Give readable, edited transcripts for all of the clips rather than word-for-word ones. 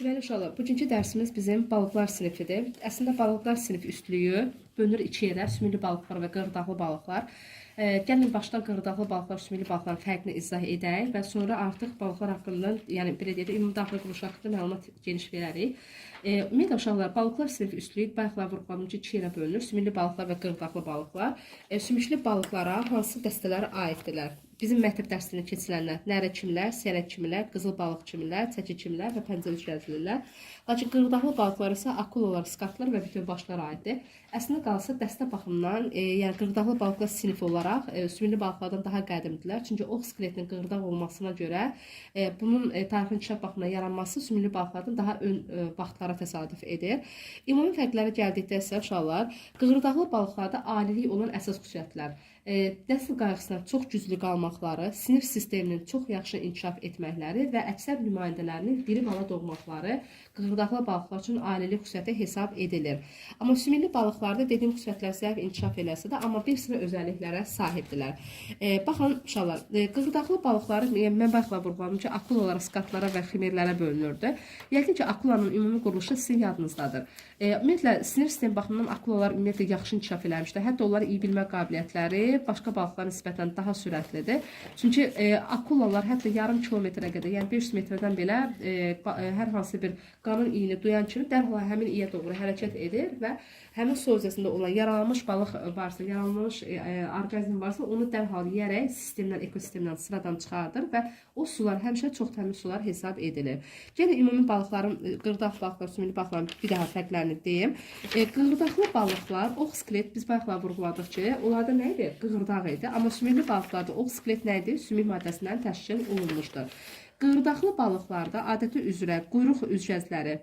Deməli uşaqlar, bugünkü dərsimiz bizim balıqlar sinifidir. Əslində balıqlar sinifi üstlüyü bölünür iki yerə: sümüklü balıqlar və qırdaqlı balıqlar. Gəlin başdan qırdaqlı balıqlar, sümüklü balıqların fərqini izah edək və sonra artıq balıqlar haqqında, yəni belə deyək, ümumi daxili quruluş haqqında məlumat geniş verərik. Ümumiyyətlə uşaqlar, balıqlar sinifi üstlüyü bayaqlar vurğuladım ki, iki yerə bölünür: sümüklü balıqlar və qırdaqlı balıqlar. Sümüklü balıqlara hansı dəstələr aiddirlər? Bizim məktəb dərslərini keçilənlər: nərə kimlər, sərək kimlər, qızıl balıq kimlər, çəki kimlər və pəncə üçgəzlilər. Lakin qırdaqlı balıqlar isə akulalar, skatlar və bütövbaşlar aiddir. Əslində qalsa dəstə baxımından, yəni qırdaqlı balıqlar sinifi olaraq sümüklü balıqlardan daha qədimdirlər. Çünki ox skeletinin qırdaq olmasına görə bunun tarixin inkişaf baxımından yaranması sümüklü balıqlardan daha ön vaxtlara təsadüf edir. Ümumi fərqlərə gəldikdə isə uşaqlar, qırdaqlı balıqlarda alilik olan əsas xüsusiyyətlər: nəsl qayğısına çox güclü qalmaqları, sinir sisteminin çox yaxşı inkişaf etməkləri və əksər nümayəndələrinin diri bala doğmaqları qırdaqlı balıqlar üçün alilik xüsusiyyəti hesab edilir. Amma sümüklü balıqlarda dediyim xüsusiyyətlər zəif inkişaf eləsə də, amma bir sıra özəlliklərə sahibdirlər. Baxın uşaqlar, qırdaqlı balıqları mən bayaqlar vurğuladım ki, akulalara, skatlara və ximerlərə bölünürdü. Yəqin ki, akulanın ümumi quruluşu sizin yadınızdadır. Ümumiyyətlə, sinir sistemi baxımından akulalar ümumiyyətlə yaxşı inkişaf eləmişdir. Hətta onların iyi bilmə qabiliyyətləri başqa balıqlara nisbətən daha sürətlidir. Çünki akulalar hətta yarım kilometrə qədər, yəni 500 metrdən belə hər hansı bir qanın iyini duyan kimi dərhal həmin iyə doğru hərəkət edir və həmin su hövzəsində olan yaralanmış balıq varsa, yaralanmış orqanizm varsa, onu dərhal yeyərək sistemdən, ekosistemdən sıradan çıxardır və o sular həmişə çox təmiz sular hesab edilir. Gəlin ümumi balıqların, qırdaq balıqlar, sümüklü balıqların bir daha fərqlərini deyim. Qırdaqlı balıqlar, ox skelet, biz bayaqlar vurğuladıq ki, onlarda nə idi? Qırdaq idi. Amma sümüklü balıqlarda ox skelet nə idi? Sümük maddəsindən təşkil olunmuşdur. Qırdaqlı balıqlarda adəti üzrə quyruq üzgəcləri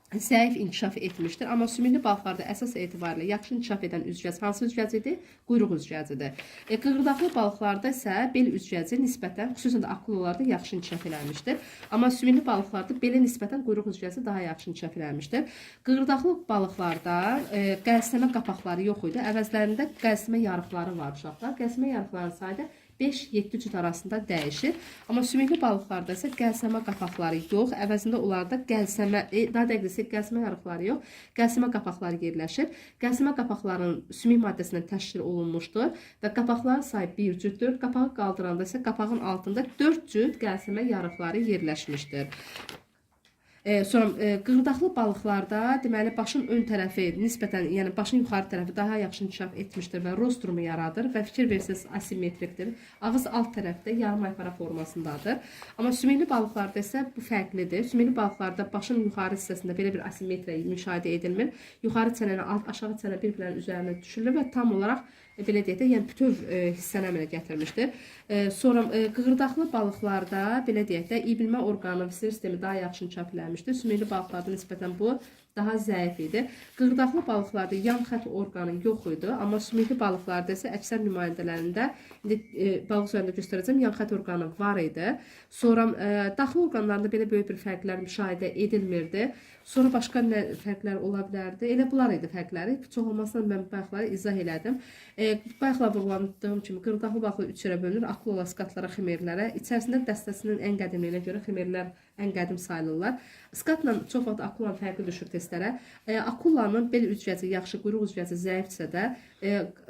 zəif inkişaf etmişdir. Amma sümüklü balıqlarda əsas etibarilə yaxşı inkişaf edən üzgəc hansı üzgəc idi? Quyruq üzgəcidir. Qırdaqlı balıqlarda isə bel üzgəci nisbətən, xüsusən də akulalarda yaxşı inkişaf eləmişdir. Amma sümüklü balıqlarda belə nisbətən quyruq üzgəci daha yaxşı inkişaf eləmişdir. Qırdaqlı balıqlarda qəlsəmə qapaqları yox idi. Əvəzlərində qəlsəmə yarıqları var uşaqlar. Qəlsəmə yarıqlarının sayı 5-7 cüt arasında dəyişir. Amma sümüklü balıqlarda isə qəlsəmə qapaqları yox, əvəzində onlarda qəlsəmə, daha dəqiqləsi qəlsəmə yarıqları yox, qəlsəmə qapaqları yerləşir. Qəlsəmə qapaqların sümük maddəsindən təşkil olunmuşdur və qapaqların sayı bir cütdür. Qapağı qaldıranda isə qapağın altında 4 cüt qəlsəmə yarıqları yerləşmişdir. Sonra qırdaqlı balıqlarda deməli başın ön tərəfi nisbətən, yəni başın yuxarı tərəfi daha yaxşı inkişaf etmişdir və rostrumu yaradır və fikir versiniz asimetrikdir. Ağız alt tərəfdə yarım aypara formasındadır. Amma sümüklü balıqlarda isə bu fərqlidir. Sümüklü balıqlarda başın yuxarı hissəsində belə bir asimetriya müşahidə edilmir. Yuxarı çənəni aşağı çənə bir-birinin üzərinə düşürülür və tam olaraq belə deyək də, yəni bütöv hissəni əmələ gətirmişdir. Sonra qırdaqlı balıqlarda belə deyək də, iyi bilmə orqanı, sinir sistemi daha yaxşı inkişaf eləmişdir. Sümüklü balıqlarda nisbətən bu daha zəif idi. Qırdaqlı balıqlarda yan xətt orqanı yox idi, amma sümüklü balıqlarda isə əksər nümayəndələrində, indi balıq üzərində göstərəcəm, yan xətt orqanı var idi. Sonra daxili orqanlarında belə böyük bir fərqlər müşahidə edilmirdi. Sonra başqa nə fərqlər ola bilərdi? Elə bunlar idi fərqləri. Çox olmasına mən bayaqları izah elədim. Bayaqlar vurguladığım kimi qırdaqlı balıqlar üç yerə bölünür: akulalar, skatlara, ximerlərə. İçərisində dəstəsinin ən qədimliyinə görə ximerlər ən qədim sayılırlar. Skatla çox vaxt akulanın fərqi düşür testlərə. Akulanın bel üzgəci yaxşı, quyruq üzgəci zəifsə də,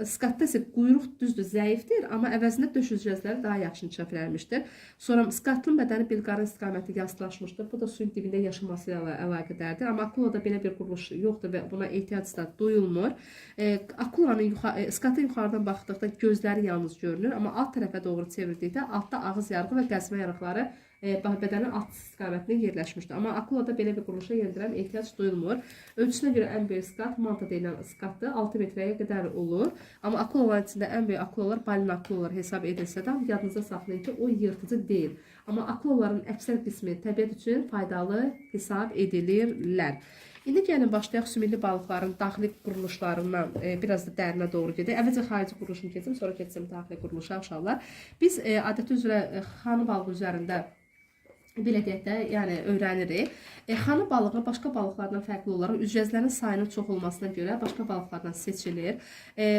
skatda isə quyruq düzdür, zəifdir, amma əvəzində döş üzgəcləri daha yaxşı inkişaf eləmişdir. Sonra skatın bədəni bilqarın istiqaməti yaslaşmışdır. Bu da suyun dibində yaşaması ilə əlaqədardır. Amma akulada belə bir quruluş yoxdur və buna ehtiyac da duyulmur. Akulanın skatı yuxarıdan baxdıqda gözləri yalnız görünür, amma alt tərəfə doğru çevirdikdə altda ağız yarığı və qəlsəmə yarıqları bədənin alt istiqamətində yerləşmişdir. Amma akulada belə bir quruluşa yenildirən ehtiyac duyulmur. Ölçüsünə görə ən böyük skat manta deyilən skatdır, 6 metrəyə qədər olur. Amma akulaların içində ən böyük akulalar balina akulalar hesab edilsə də, yadınızda saxlayın ki, o yırtıcı deyil. Amma akulaların əksər qismi təbiət üçün faydalı hesab edilirlər. İndi gəlin başlayaq sümüklü balıqların daxili quruluşlarından biraz da dərinə doğru gedək. Əvvəlcə xarici quruluşunu keçim, sonra keçim daxili quruluşa uşaqlar. Biz adəti üzrə xanı balığı üzərində belə deyək də, yəni öyrənirik. Xana balığı başqa balıqlardan fərqli olaraq üzvəzlərin sayının çox olmasına görə başqa balıqlardan seçilir.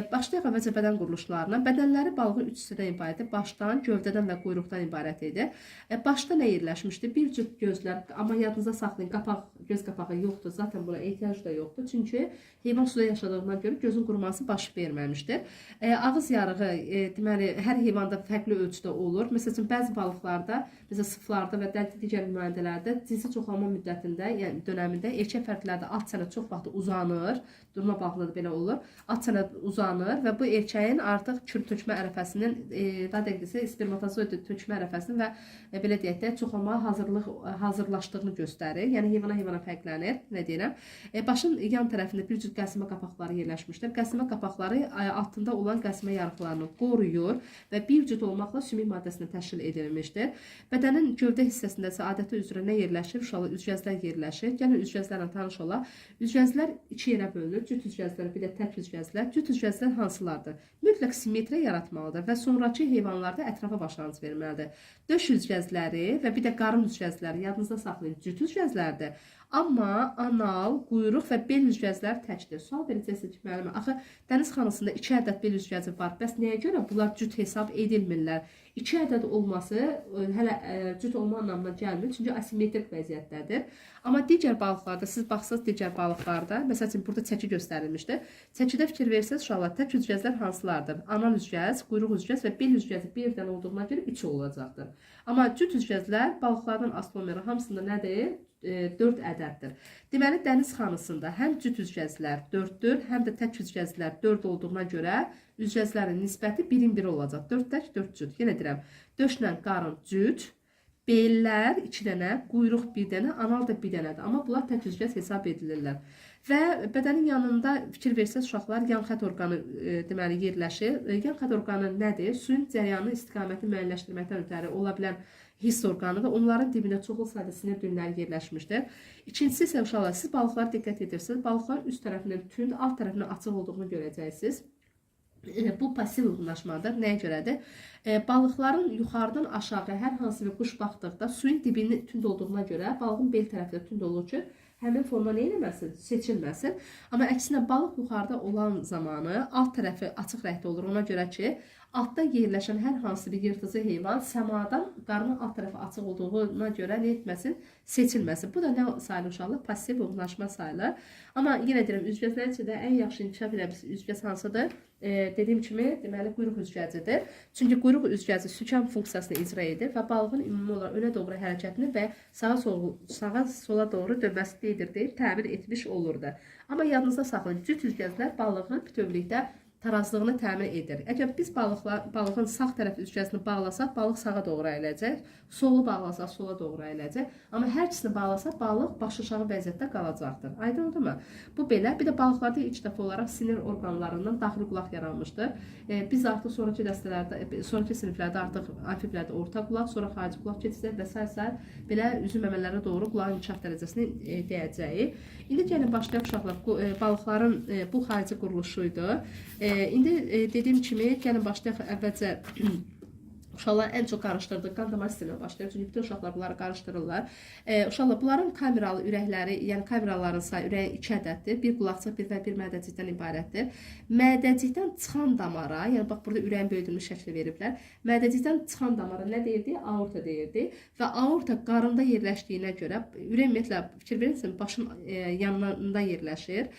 Başlayaq əvvəlcə bədən quruluşlarına. Bədənləri balığın üç hissədən ibarətdir. Başdan, gövdədən və quyruqdan ibarət idi. Başda nə yerləşmişdi? Bir cüt gözlər, amma yadınızda saxlayın, göz qapağı yoxdur. Zaten buna ehtiyac da yoxdur. Çünki heyvan suda yaşadığından görə gözün quruması baş verməmişdir. Ağız yarığı, deməli, hər heyvanda fərqli ölçüdə olur. Məsəl üçün, bəzi balıqlarda, məsələn, sıflarda və digər nümayəndələrdə cinsi çoxalma müddətində, yəni dönəmində erkək fərdlərdə at çənə çox vaxt uzanır. Durma balıqda da belə olur. At çənə uzanır və bu erkəyin artıq kül tökmə ərəfəsinin, daha dəqiqləsə spermatozoid tökmə ərəfəsinin və belə deyək də çoxalmağa hazırlaşdığını göstərir. Yəni heyvana fərqlənir. Nə deyirəm? Başın yan tərəfində bir cür qəsimə qapaqları yerləşmişdir. Qəsimə qapaqları altında olan qəsimə yarıqlarını qoruyur və bir cüt olmaqla sümük maddəsindən təşkil edilmişdir. Bədənin gövdə hissəsində isə adəti üzrə nə yerləşir? Uşaqlar üzvəzlər yerləşir. Gəlin üzvəzlərlə tanış olaq. Üzvəzlər iki yerə bölünür. Cüt üzvəzlər, bir də tək üzvəzlər. Cüt üzvəzlər hansılardır? Mütləq simmetriya yaratmalıdır və sonrakı heyvanlarda ətrafa başlanğıc verməlidir. Döş üzvəzləri və bir də qarın üzvəzləri yadınızda saxlayın. Cüt üzvəzlərdir. Amma anal, quyruq və bel üzvəzlər təkdir. Sual verəcəksiniz ki, müəllimə, axı dəniz xanasında 2 ədəd bel üzvəzi var. Bəs nəyə görə bunlar cüt hesab edilmirlər? 2 ədəd olması hələ cüt olma anlamına gəlmir, çünki asimetrik vəziyyətdədir. Amma digər balıqlarda, siz baxsınız digər balıqlarda, məsəl üçün burada çəki göstərilmişdir. Çəkidə fikir versəz, uşaqlar, tək üzvəzlər hansılardır? Anal üzvəz, quyruq üzvəz və bel üzvəzi birdən olduğuna görə 3 olacaqdır. Amma cüt üzvəzlər balıqlardan astronomiyara hamısında nədir? 4 ədəddir. Deməli, dəniz xanasında həm cüt üzvəzlər 4-dür, həm də tək üzvəzlər 4 olduğuna görə üzvəzlərin nisbəti 1-in 1 olacaq. 4 tək, 4 cüt. Yenə deyirəm, döşlə qarın cüt, bellər 2 dənə, quyruq 1 dənə, anal da 1 dənədir. Amma bunlar tək üzvəz hesab edilirlər. Və bədənin yanında fikir versəz uşaqlar, yan xət orqanı deməli yerləşir. Yan xət orqanı nədir? Suyun cəryanı istiqamətini müəyyənləşdirməkdən ötəri ola bilən hiss orqanı da onların dibində çoxlu sayda sinir düyünləri yerləşmişdir. İkincisi isə uşaqlar, siz balıqlara diqqət edirsiniz. Balıqların üst tərəfinin tünd, alt tərəfinin açıq olduğunu görəcəksiniz. Bu pasiv uyğunlaşmadır. Nəyə görədir? Balıqların yuxarıdan aşağı hər hansı bir quş baxdıqda suyun dibinin tünd olduğuna görə balığın bel tərəfi də tünd olur ki, həmin fonda nə eləməsin? Seçilməsin. Amma əksinə balıq yuxarıda olan zamanı alt tərəfi açıq rəngdə olur. Ona görə ki, altda yerləşən hər hansı bir yırtıcı heyvan səmadan qarnın alt tərəfi açıq olduğuna görə nə etməsin? Seçilməsin. Bu da nə sayılır uşaqlar? Pasiv uyğunlaşma sayılır. Amma yenə deyirəm, üzvəzlərin içində ən yaxşı inkişaf edən üzvəz hansıdır? Dediyim kimi, deməli, quyruq üzvəzidir. Çünki quyruq üzvəzi sükan funksiyasını icra edir və balığın ümumi olaraq önə doğru hərəkətini və sağa sola doğru dönməsi deyib təmin etmiş olurdu. Amma yadınızda saxlayın, cüt üzvəzlər balığın bütövlükdə tarazlığını təmin edir. Əgər biz balığın sağ tərəf üzvəzini bağlasaq, balıq sağa doğru əyiləcək, solu bağlasaq, sola doğru əyiləcək. Amma hər ikisini bağlasaq, balıq baş aşağı vəziyyətdə qalacaqdır. Aydın mı? Bu belə. Bir də balıqlarda ilk dəfə olaraq sinir orqanlarından daxili qulaq yaranmışdır. Biz artıq sonraki siniflərdə artıq amfiblərdə orta qulaq, sonra xarici qulaq keçəcək və s. Belə üzüm məmələrə doğru qulağın inkişaf dərəcəsini deyəcəyik. İndi gəlin başlayaq uşaqlar. Balıqların bu xarici quruluşuydu. İndi dediyim kimi, gəlin başlayaq əvvəlcə uşaqlar ən çox qarışdırdığı qan damar sisteminə başlayır. Çünki bütün uşaqlar bunları qarışdırırlar. Uşaqlar bunların kameralı ürəkləri, yəni kameraların sayı ürəyin 2 ədəddir. Bir qulaqçıq, bir və bir mədəcikdən ibarətdir. Mədəcikdən çıxan damara, yəni bax burada ürəyin böyüdülmüş şəkli veriblər. Mədəcikdən çıxan damara nə deyirdi? Aorta deyirdi. Və aorta qarında yerləşdiyinə görə, ürək ümumiyyətlə fikir verirsin, başın yanında yerləşir.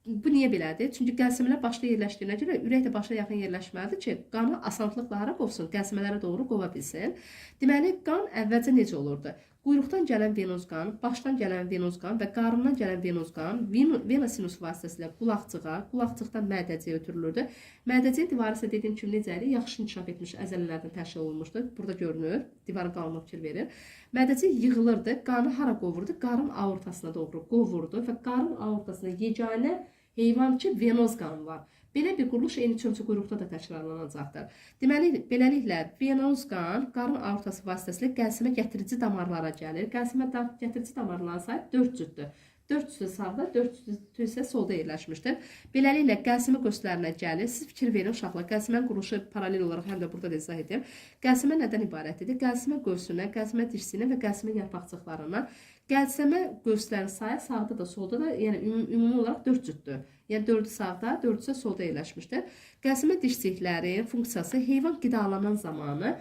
Bu niyə belədir? Çünki qəlsəmələr başda yerləşdiyinə görə ürək də başa yaxın yerləşməlidir ki, qanı asanlıqla hara qovsun, qəlsəmələrə doğru qova bilsin. Deməli, qan əvvəlcə necə olurdu? Quyruqdan gələn venoz qan, başdan gələn venoz qan və qarından gələn venoz qan vena sinus vasitəsilə qulaqçığa, qulaqçıqdan mədəciyə ötürülürdü. Mədəciyə divarı isə dediyim kimi necə idi? Yaxşı inkişaf etmiş əzələlərdən təşkil olunmuşdu. Burada görünür, divarın qalınlıq fikir verir. Mədəciyə yığılırdı, qanı hara qovurdu? Qarın aortasına doğru qovurdu və qarın aortasına yeganə heyvan ki, venoz qan var. Belə bir quruluş eyni çömçü quyruqda da təkrarlanacaqdır. Deməli, beləliklə, venoz qan, qarın aortası vasitəsilə qəlsəmə gətirici damarlara gəlir. Qəlsəmə gətirici damarların sayı 4 cütdür. 400 sağda, 400 isə solda yerləşmişdir. Beləliklə, qəlsəmə qövslərinə gəlir. Siz fikir verin uşaqlar, qəlsəmənin quruluşu paralel olaraq həm də burada da izah edeyim. Qəlsəmə nədən ibarətdir? Qəlsəmə qövsünə, qəlsəmə dişsinə və qəlsəmə yarpaqcıqlarına. Qəlsəmə qövslərin sayı sağda da, solda da, yəni ümumi olaraq 4 cütdür. Yəni 4-ü sağda, 4-ü isə solda yerləşmişdir. Qəlsəmə dişciklərin funksiyası heyvan qidalanan zamanı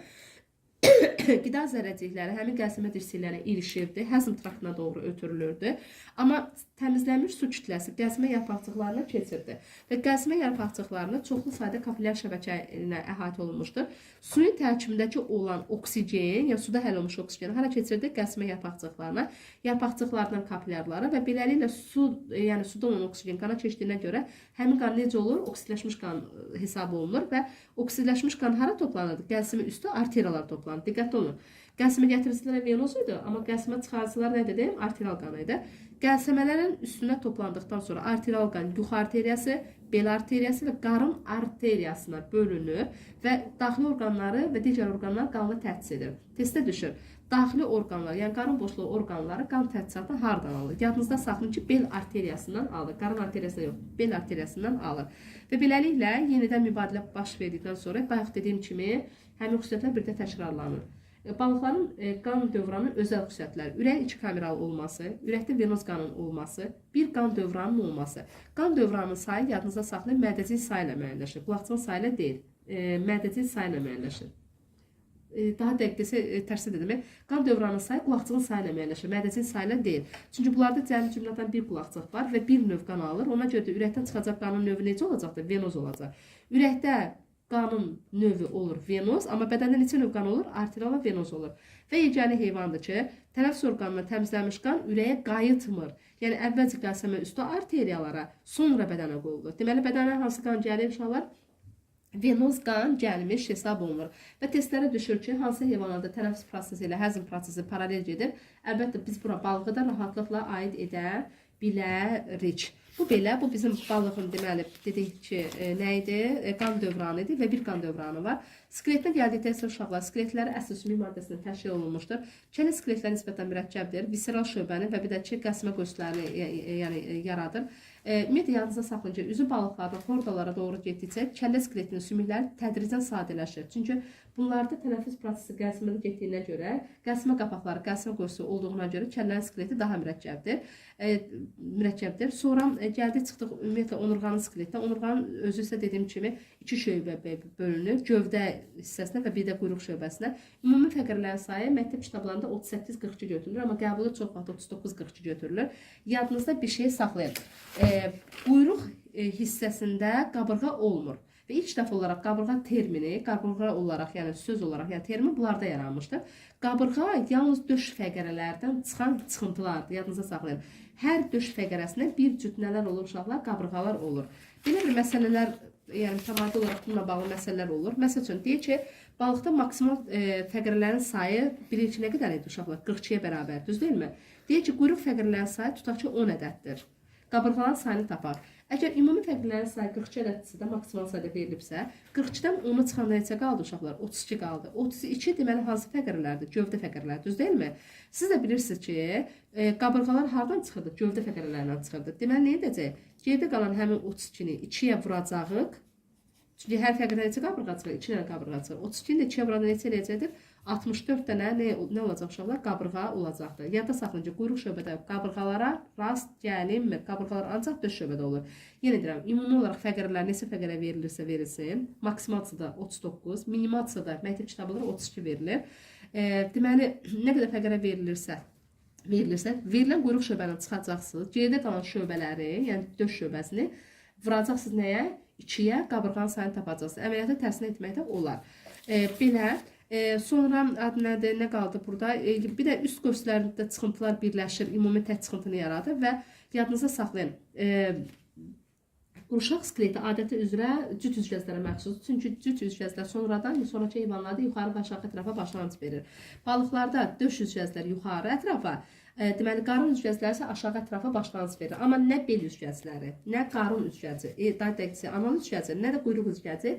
qida zərrəcikləri həmin qəlsəmə dişçilərə ilişirdi, həzm traktına doğru ötürülürdü. Amma təmizlənmiş su kütləsi qəlsəmə yarpaqcıqlarına keçirdi və qəlsəmə yarpaqcıqlarına çoxlu sayda kapillər şəbəkə ilə əhatə olunmuşdur. Suyun tərkibindəki olan oksigen, yəni suda həll olmuş oksigen hara keçirdi? Qəlsəmə yarpaqcıqlarına, yarpaqcıqlardan kapillərlara və beləliklə su, yəni suda olan oksigen qana keçdiyinə görə həmin qan necə olur? Oksidləşmiş qan hesab olunur və oksidləşmiş qan hara toplanırdı? Qəlsəmə üstü arteriyalar toplanır. Diqqətli olun. Qəlsəmə gətiriciləri venoz idi, amma qəlsəmə çıxarıcılar nə dedim? Arterial qanı idi. Qəlsəmələrin üstünə toplandıqdan sonra arterial qan yuxarı arteriyası, bel arteriyası və qarın arteriyasına bölünür və daxili orqanları və digər orqanlar qanla təchiz edir. Testə düşür. Daxili orqanlar, yəni qarın boşluğu orqanları qan təchizatı hardan alır? Yadınızda saxlayın ki, bel arteriyasından alır. Qarın arteriyasından yox, bel arteriyasından alır. Və beləliklə yenidən mübadilə baş verdikdən sonra bayaq dediyim kimi həmin xüsusiyyətlər birdə təkrarlanır. Balıqların qan dövranının özəl xüsusiyyətləri, ürəyin içi kameralı olması, ürəkdə venoz qanın olması, bir qan dövranının olması. Qan dövranının sayı yadınızda saxlayın, mədəcik sayı ilə müəyyənləşir. Qulaqcığın sayı ilə deyil, mədəcik sayı ilə müəyyənləşir. Daha dəqiq desə, tərsi dedim, qan dövranının sayı qulaqcığın sayı ilə müəyyənləşir, mədəcik sayı ilə deyil. Çünki bunlarda cəmi cümlədən bir qulaqcıq var və bir növ qan alır. Ona görə də ürəkdən çıxacaq qanın növü necə olacaqdır? Venoz olacaq. Ürəkdə qanın növü olur venoz, amma bədəndə neçə növ qan olur? Arterial və venoz olur. Və yeganə heyvandır ki, tənəffüs orqanından təmizlənmiş qan ürəyə qayıtmır. Yəni əvvəlcə qəlsəmə üstü arteriyalara, sonra bədənə qoyulur. Deməli, bədənə hansı qan gəlir uşaqlar? Venoz qan gəlmiş hesab olunur. Və testlərə düşür ki, hansı heyvanlarda tənəffüs prosesi ilə həzm prosesi paralel gedir. Əlbəttə, biz bura balığı da rahatlıqla aid edə bilərik. Bu belə, bu bizim balığın deməli dedik ki, nə idi? Qan dövranı idi və bir qan dövranı var. Skeletinə gəldikdə isə uşaqlar, skeletləri əsl sümük maddəsindən təşkil olunmuşdur. Kələ skeletlər nisbətən mürəkkəbdir. Visceral şöbəni və bir də ki, qəlsəmə qövslərini yaradır. Ümumiyyətlə, yadınızda saxlayın ki, üzü balıqlardan xordalara doğru getdikcə kəllə skeletinin sümükləri tədricən sadələşir. Çünki bunlarda tənəffüs prosesi qəlsəmədə getdiyinə görə, qəlsəmə qapaqları, qəlsəmə qövsü olduğuna görə kəllənin skeleti daha mürəkkəbdir. Sonra gəldik çıxdıq ümumiyyətlə onurğanın skeletə. Onurğanın özü isə dediyim kimi iki şöbə bölünür. Gövdə hissəsinə və bir də quyruq şöbəsinə. Ümumi fəqirlərin sayı məktəb kitablarında 38-42 götürülür, amma qəbulda çox vaxt 39-42 götürülür. Yadınızda bir şey saxlayın. Quyruq hissəsində qabırğa olmur. Və ilk dəfə olaraq qabırğa termini, qabırğa olaraq, yəni söz olaraq, yəni termin bunlarda yaranmışdır. Qabırğa yalnız döş fəqərələrdən çıxan çıxıntılardır. Yadınızda saxlayın. Hər döş fəqərəsində bir cüt nələr olur uşaqlar? Qabırğalar olur. Belə bir məsələlər, yəni mütəmadi olaraq bununla bağlı məsələlər olur. Məsəl üçün, deyək ki, balıqda maksimal fəqərələrin sayı bilir ki, nə qədər idi uşaqlar? 42-yə bərabər, düz deyilmi? Deyək ki, quyruq fəqərələrin sayı tutaq ki, 10 ədəddir. Qabırğaların sayını tapar. Əgər ümumi fəqirlərin sayı 42 ədəddirsə də maksimal sayda verilibsə, 42-dən 10-u çıxanda neçə qaldı uşaqlar? 32 qaldı. 32 deməli hansı fəqirlərdir? Gövdə fəqirlər, düz deyilmi? Siz də bilirsiniz ki, qabırğalar hardan çıxırdı? Gövdə fəqirlərindən çıxırdı. Deməli, nə edəcək? Geridə qalan həmin 32-ni 2-yə vuracağıq. Çünki hər fəqirdə neçə qabırğa çıxır? 2 dənə qabırğa çıxır. 32-ni də 2-yə vuranda neçə eləyəcəkdir? 64 dənə nə olacaq uşaqlar? Qabırğa olacaqdır. Yadda saxlayın ki, quyruq şöbədə qabırğalara rast gəlinmir. Qabırğalar ancaq döş şöbədə olur. Yenə deyirəm, ümumi olaraq fəqərlər neçə fəqərə verilirsə verilsin. Maksimalcısı da 39, minimalcısı da məktəb kitabları 32 verilir. Deməli, nə qədər fəqərə verilirsə, verilən quyruq şöbəni çıxacaqsınız. Geridə qalan şöbələri, yəni döş şöbəsini vuracaqsınız nəyə? 2-yə qabırğanın sayını tapacaqsınız. Əməliyyatı tərsinə etmək də olar. Belə. Sonra adı nədir, nə qaldı burada? Bir də üst qövslərində çıxıntılar birləşir, ümumi tək çıxıntını yaradır və yadınıza saxlayın. Qurşaq skeleti adəti üzrə cüt üzgəclərə məxsusdur. Çünki cüt üzgəclər sonraki heyvanlarda yuxarı və aşağı ətrafa başlanğıc verir. Balıqlarda döş üzgəclər yuxarı ətrafa, deməli qarın üzgəcləri isə aşağı ətrafa başlanğıc verir. Amma nə bel üzgəcləri, nə qarın üzgəci, daha dəqiqcə anal üzgəci, nə də quyruq üzgəci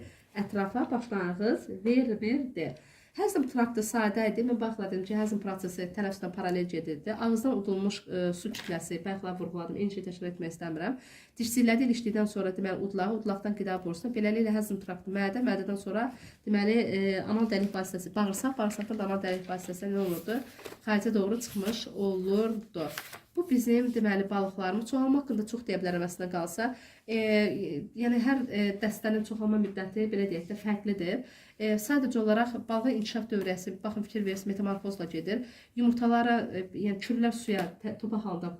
ətrafa başlanğıc vermir. Həzm traktı sadə idi. Mən baxladım ki, həzm prosesi tənəffüslə paralel gedirdi. Ağızdan udulmuş su kütləsi, bayaqlar vurğuladım, eyni şey təkrar etmək istəmirəm. Dişçilərdə ilişdikdən sonra deməli udlaqdan qida borusuna, beləliklə həzm traktı mədədən sonra deməli anal dəlik vasitəsi bağırsaqdan da anal dəlik vasitəsi nə olurdu? Xaricə doğru çıxmış olurdu. Bu bizim deməli balıqlarımız çoxalma haqqında çox deyə bilərəm əslində qalsa. Yəni hər dəstənin çoxalma müddəti belə deyək də fərqlidir. Sadəcə olaraq balığın inkişaf dövrəsi, baxın fikir verirsiniz, metamorfozla gedir. Yumurtalara, yəni küllər suya topa halda